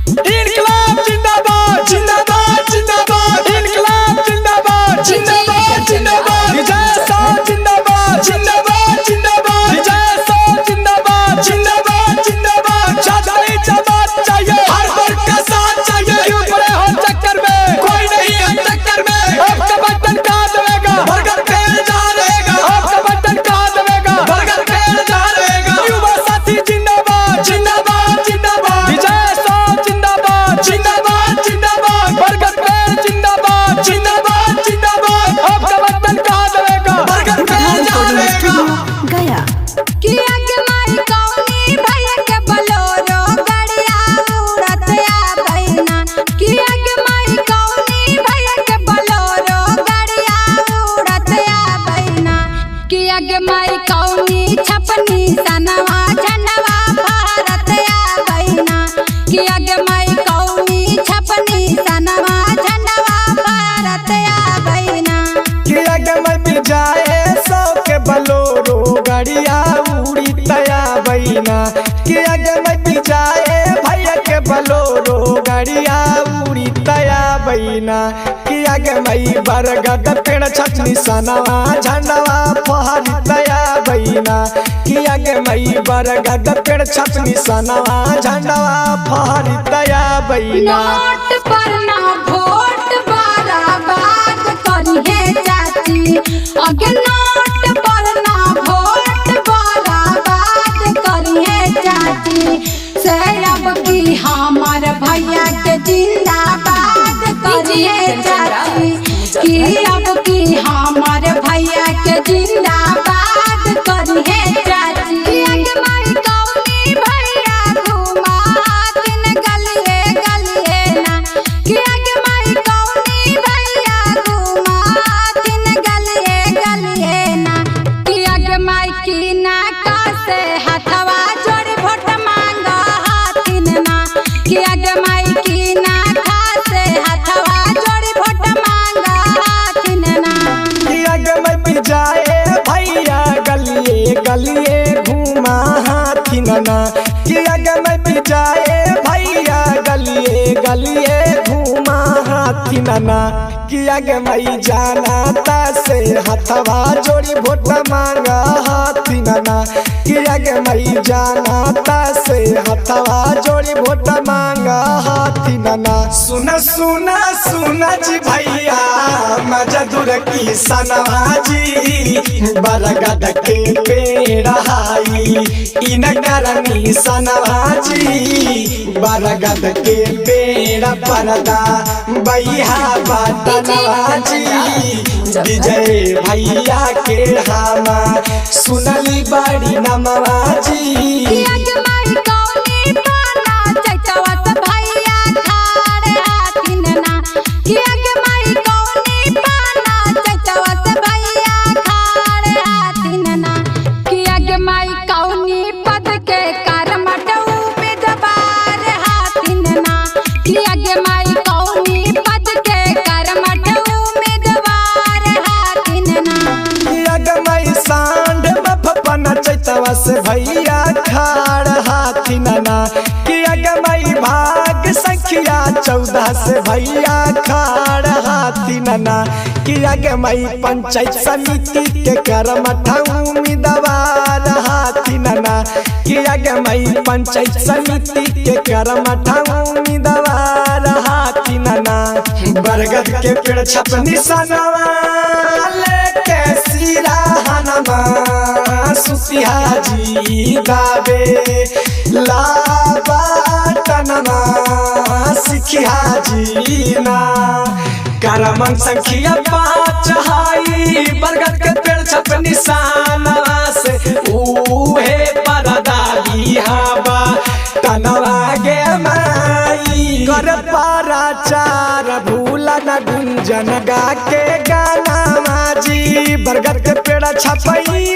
इनकलाब जिंदाबाद जिंदाबाद जिंदाबाद इनकलाब जिंदाबाद जिंदाबाद जिंदाबाद विजय साथ जिंदाबाद जिंदाबाद जिंदाबाद विजय साथ जिंदाबाद जिंदाबाद जिंदाबाद जादई जमात चाहिए हर वर्ग का साथ चाहिए क्यों पड़े हो चक्कर में कोई नहीं है टक्कर में आपका बटन कहां दबेगा बरगद खेल जा रहेगा आपका बटन कहां दबेगा बरगद खेल जा रहेगा युवा साथी जिंदाबाद जिंदाबाद जिंदाबाद विजय साथ जिंदाबाद जिंदाबाद जिंदाबाद बरगद खेल जिंदाबाद जिंदाबाद जिंदाबाद आपका बटन कहां दबेगा बरगद खेल जा रहेगा गया किया के मारी कौनी भैया के बलोरो गड़िया उड़त आ बहिना किया के मारी कौनी भैया के बलोरो गड़िया उड़त आ बहिना किया के मारी कौनी छपनी सनवा झंडवा भारत आ बहिना किया के मारी कौनी छपनी सनवा झंडवा भारत आ बहिना किया के मैं जाए सौ के बलोरो गाड़िया उड़ी तया बहिना किया के मैं जाए भैया के बलोरो गाड़िया उड़ी तया बहिना किया के मैं बरगद पेड़ छटनी सनवा झंडवा फहरी तया बहिना किया के मैं बरगद पेड़ छटनी सनवा झंडवा फहरी तया बहिना नोट पर ना वोट बर्बाद करिए चाची अगे नोट पर ना वोट बर्बाद करिए चाची से अब की हमार भैया के जिंदाबाद करिए चाची कि अब की हमार भैया के जिंदाबाद करिए चाची अगे माई कौनी भैया घुमा दिन गलिए गलिए ना कि आगे माई कौनी भैया घुमा दिन गलिए गलिए ना कि आगे माई की ना से हथवा जोड़ी वोट मांग हाथिन ना कि आगे माई की ना से हथवा जोड़ी वोट मांग हाथिन ना किया के मैं जाए भैया गलिए गलिए घूमा हाथी नना किया के मैं जाए भैया गलिए गलिए घूमा हाथी नना किया के मैं जाना ता से हथवा जोड़ी वोट मांगा हाथी नना किया के मैं जाना ता से हथवा जोड़ी वोट मांगा हाथी नना सुना सुना सुना जी भैया मजा दूर की सनवा जी बरगद के पेड़ हाई इन करनी सनवा जी बरगद के पेड़ परदा बैहा बटनवा जी विजय भैया के हामा सुनली बड़ी नमवा जी आगे माई कौनी पाना चैतवा से भैया खाड़े हाथिन ना कि आगे माई कौनी पाना चैतवा से भैया खाड़े हाथिन ना कि आगे माई कौनी पद के करमट उम्मीदवार हाथिन ना कि आगे माई कौनी पद के करमट उम्मीदवार हाथिन ना किया के मैं सांड में फपना चैतवा से भैया खाड़ हाथी नना किया के मैं भाग संख्या 14 से भैया खाड़ हाथी नना किया के मैं पंचायत समिति के करमठ उम्मीदवार हाथी नना किया के मैं पंचायत समिति के करमठ उम्मीदवार हाथी नना बरगद के पेड़ छपनी सनवा लेके सिराहनमा सुसिया जी दावे लाबाटनमा सिखिया जी ना करमन संख्या 5 हाई बरगद के पेड़ छपनी सनवा से उहे परदा बिहावा तनवा गे माई कर पाराचार भूला न गुंजन गा के गाना माजी बरगद के पेड़ छपई